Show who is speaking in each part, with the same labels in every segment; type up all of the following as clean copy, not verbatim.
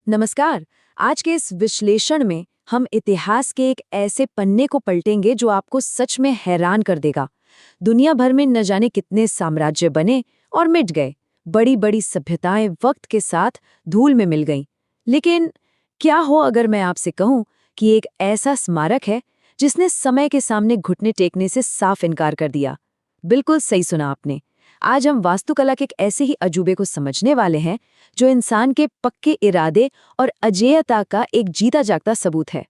Speaker 1: नमस्कार। आज के इस विश्लेषण में हम इतिहास के एक ऐसे पन्ने को पलटेंगे जो आपको सच में हैरान कर देगा। दुनिया भर में न जाने कितने साम्राज्य बने और मिट गए। बड़ी बड़ी सभ्यताएं वक्त के साथ धूल में मिल गईं। लेकिन क्या हो अगर मैं आपसे कहूं कि एक ऐसा स्मारक है जिसने समय के सामने घुटने टेकने से साफ इनकार कर दिया। बिल्कुल सही सुना आपने। आज हम वास्तुकला के एक ऐसे ही अजूबे को समझने वाले हैं जो इंसान के पक्के इरादे और अजेयता का एक जीता जागता सबूत है।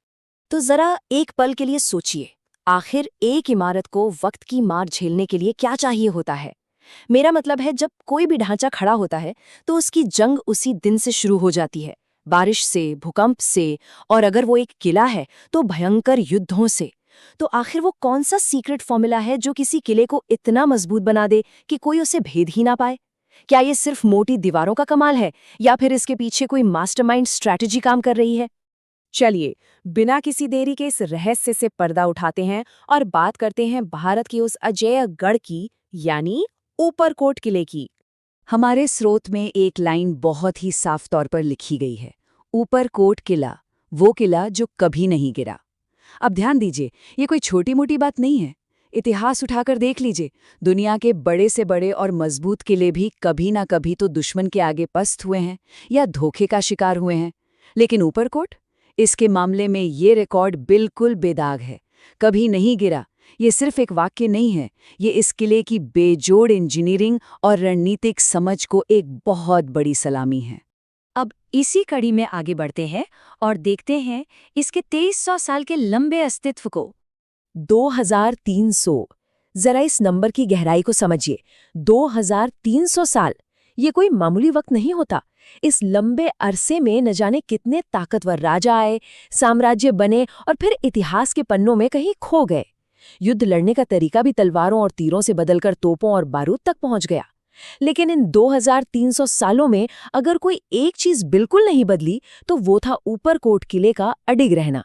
Speaker 2: तो जरा एक पल के लिए सोचिए, आखिर एक इमारत को वक्त की मार झेलने के लिए क्या चाहिए होता है। मेरा मतलब है, जब कोई भी ढांचा खड़ा होता है तो उसकी जंग उसी दिन से शुरू हो जाती है, बारिश से, भूकंप से, और अगर वो एक किला है तो भयंकर युद्धों से। तो आखिर वो कौन सा सीक्रेट फॉर्मूला है जो किसी किले को इतना मजबूत बना दे कि कोई उसे भेद ही ना पाए? क्या ये सिर्फ मोटी दीवारों का कमाल है, या फिर इसके पीछे कोई मास्टरमाइंड स्ट्रैटेजी काम कर रही है?
Speaker 1: चलिए, बिना किसी देरी के इस रहस्य से पर्दा उठाते हैं और बात करते हैं भारत की उस अजेय गढ़ की, यानी ऊपरकोट किले की। हमारे स्रोत में एक लाइन बहुत ही साफ तौर पर लिखी गई है, ऊपरकोट किला, वो किला जो कभी नहीं गिरा। अब ध्यान दीजिए, ये कोई छोटी मोटी बात नहीं है। इतिहास उठाकर देख लीजिए, दुनिया के बड़े से बड़े और मजबूत किले भी कभी ना कभी तो दुश्मन के आगे पस्त हुए हैं या धोखे का शिकार हुए हैं। लेकिन ऊपरकोट, इसके मामले में ये रिकॉर्ड बिल्कुल बेदाग है। कभी नहीं गिरा। ये सिर्फ एक वाक्य नहीं है, ये इस किले की बेजोड़ इंजीनियरिंग और रणनीतिक समझ को एक बहुत बड़ी सलामी है।
Speaker 2: अब इसी कड़ी में आगे बढ़ते हैं और देखते हैं इसके 2300 साल के लंबे अस्तित्व को। 2300, जरा इस नंबर की गहराई को समझिए। 2300 साल, ये कोई मामूली वक्त नहीं होता। इस लंबे अरसे में न जाने कितने ताकतवर राजा आए, साम्राज्य बने और फिर इतिहास के पन्नों में कहीं खो गए। युद्ध लड़ने का तरीका भी तलवारों और तीरों से बदलकर तोपों और बारूद तक पहुंच गया। लेकिन इन 2300 सालों में अगर कोई एक चीज बिल्कुल नहीं बदली तो वो था ऊपरकोट किले का अडिग रहना।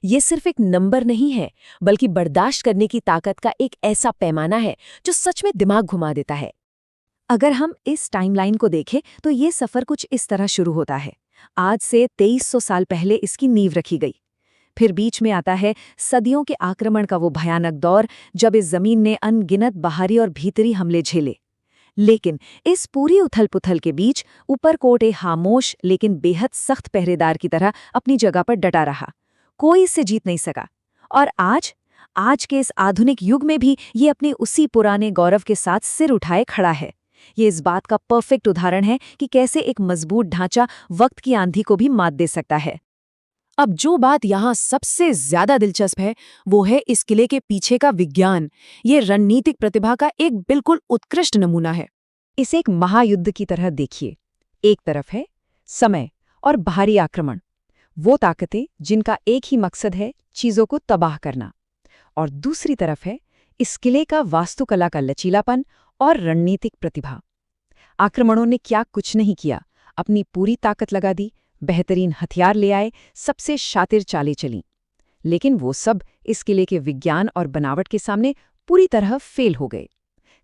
Speaker 2: ये सिर्फ एक नंबर नहीं है, बल्कि बर्दाश्त करने की ताकत का एक ऐसा पैमाना है जो सच में दिमाग घुमा देता है।
Speaker 1: अगर हम इस टाइमलाइन को देखें तो ये सफर कुछ इस तरह शुरू होता है। आज से 2300 साल पहले इसकी नींव रखी गई। फिर बीच में आता है सदियों के आक्रमण का वो भयानक दौर, जब इस जमीन ने अनगिनत बाहरी और भीतरी हमले झेले। लेकिन इस पूरी उथल-पुथल के बीच ऊपरकोट एक खामोश लेकिन बेहद सख्त पहरेदार की तरह अपनी जगह पर डटा रहा। कोई इसे जीत नहीं सका। और आज के इस आधुनिक युग में भी ये अपने उसी पुराने गौरव के साथ सिर उठाए खड़ा है। ये इस बात का परफेक्ट उदाहरण है कि कैसे एक मजबूत ढांचा वक्त की आंधी को भी मात दे सकता है। अब जो बात यहाँ सबसे ज्यादा दिलचस्प है वो है इस किले के पीछे का विज्ञान। ये रणनीतिक प्रतिभा का एक बिल्कुल उत्कृष्ट नमूना है। इसे एक महायुद्ध की तरह देखिए। एक तरफ है समय और बाहरी आक्रमण, वो ताकतें जिनका एक ही मकसद है चीजों को तबाह करना। और दूसरी तरफ है इस किले का वास्तुकला का लचीलापन और रणनीतिक प्रतिभा। आक्रमणों ने क्या कुछ नहीं किया, अपनी पूरी ताकत लगा दी, बेहतरीन हथियार ले आए, सबसे शातिर चालें चलीं। लेकिन वो सब इस किले के विज्ञान और बनावट के सामने पूरी तरह फेल हो गए।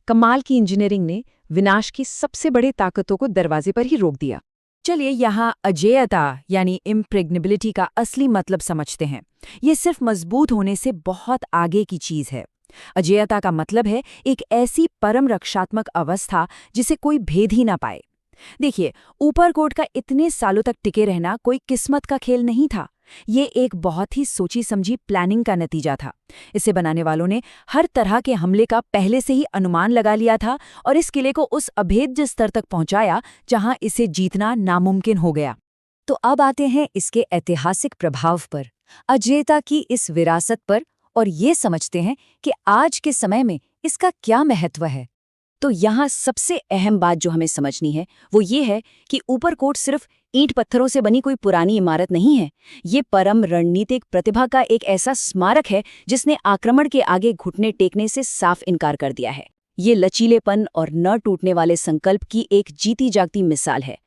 Speaker 1: कमाल की इंजीनियरिंग ने विनाश की सबसे बड़े ताकतों को दरवाजे पर ही रोक दिया। चलिए, यहाँ अजेयता यानी इम्प्रेग्नेबिलिटी का असली मतलब समझते हैं। ये सिर्फ मजबूत होने से बहुत आगे की चीज है। अजेयता का मतलब है एक ऐसी परम रक्षात्मक अवस्था जिसे कोई भेद ही ना पाए। देखिए, ऊपरकोट का इतने सालों तक टिके रहना कोई किस्मत का खेल नहीं था। ये एक बहुत ही सोची समझी प्लानिंग का नतीजा था। इसे बनाने वालों ने हर तरह के हमले का पहले से ही अनुमान लगा लिया था और इस किले को उस अभेद्य स्तर तक पहुंचाया जहां इसे जीतना नामुमकिन हो गया। तो अब आते हैं इसके ऐतिहासिक प्रभाव पर, अजेयता की इस विरासत पर, और ये समझते हैं कि आज के समय में इसका क्या महत्व है। तो यहाँ सबसे अहम बात जो हमें समझनी है वो ये है कि ऊपरकोट सिर्फ ईंट पत्थरों से बनी कोई पुरानी इमारत नहीं है। ये परम रणनीतिक प्रतिभा का एक ऐसा स्मारक है जिसने आक्रमण के आगे घुटने टेकने से साफ इनकार कर दिया है। ये लचीलेपन और न टूटने वाले संकल्प की एक जीती जागती मिसाल है।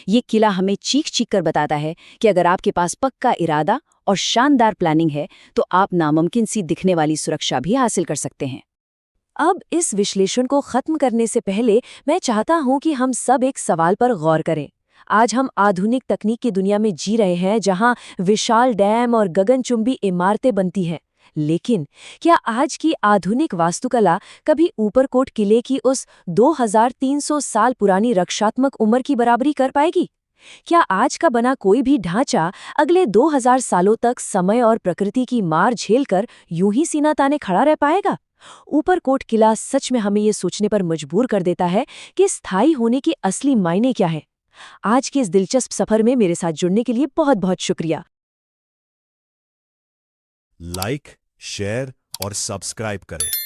Speaker 1: ये किला हमें चीख चीख कर बताता है कि अगर आपके पास पक्का इरादा और शानदार प्लानिंग है तो आप नामुमकिन सी दिखने वाली सुरक्षा भी हासिल कर सकते हैं। अब इस विश्लेषण को खत्म करने से पहले मैं चाहता हूं कि हम सब एक सवाल पर गौर करें।
Speaker 2: आज हम आधुनिक तकनीक की दुनिया में जी रहे हैं जहां विशाल डैम और गगनचुंबी इमारतें बनती हैं। लेकिन क्या आज की आधुनिक वास्तुकला कभी ऊपरकोट किले की उस 2300 साल पुरानी रक्षात्मक उम्र की बराबरी कर पाएगी? क्या आज का बना कोई भी ढांचा अगले 2000 सालों तक समय और प्रकृति की मार झेलकर यूं ही सीना ताने खड़ा रह पाएगा? ऊपरकोट किला सच में हमें ये सोचने पर मजबूर कर देता है कि स्थायी होने के असली मायने क्या है। आज के इस दिलचस्प सफर में मेरे साथ जुड़ने के लिए बहुत बहुत शुक्रिया।
Speaker 3: लाइक, शेयर और सब्सक्राइब करें।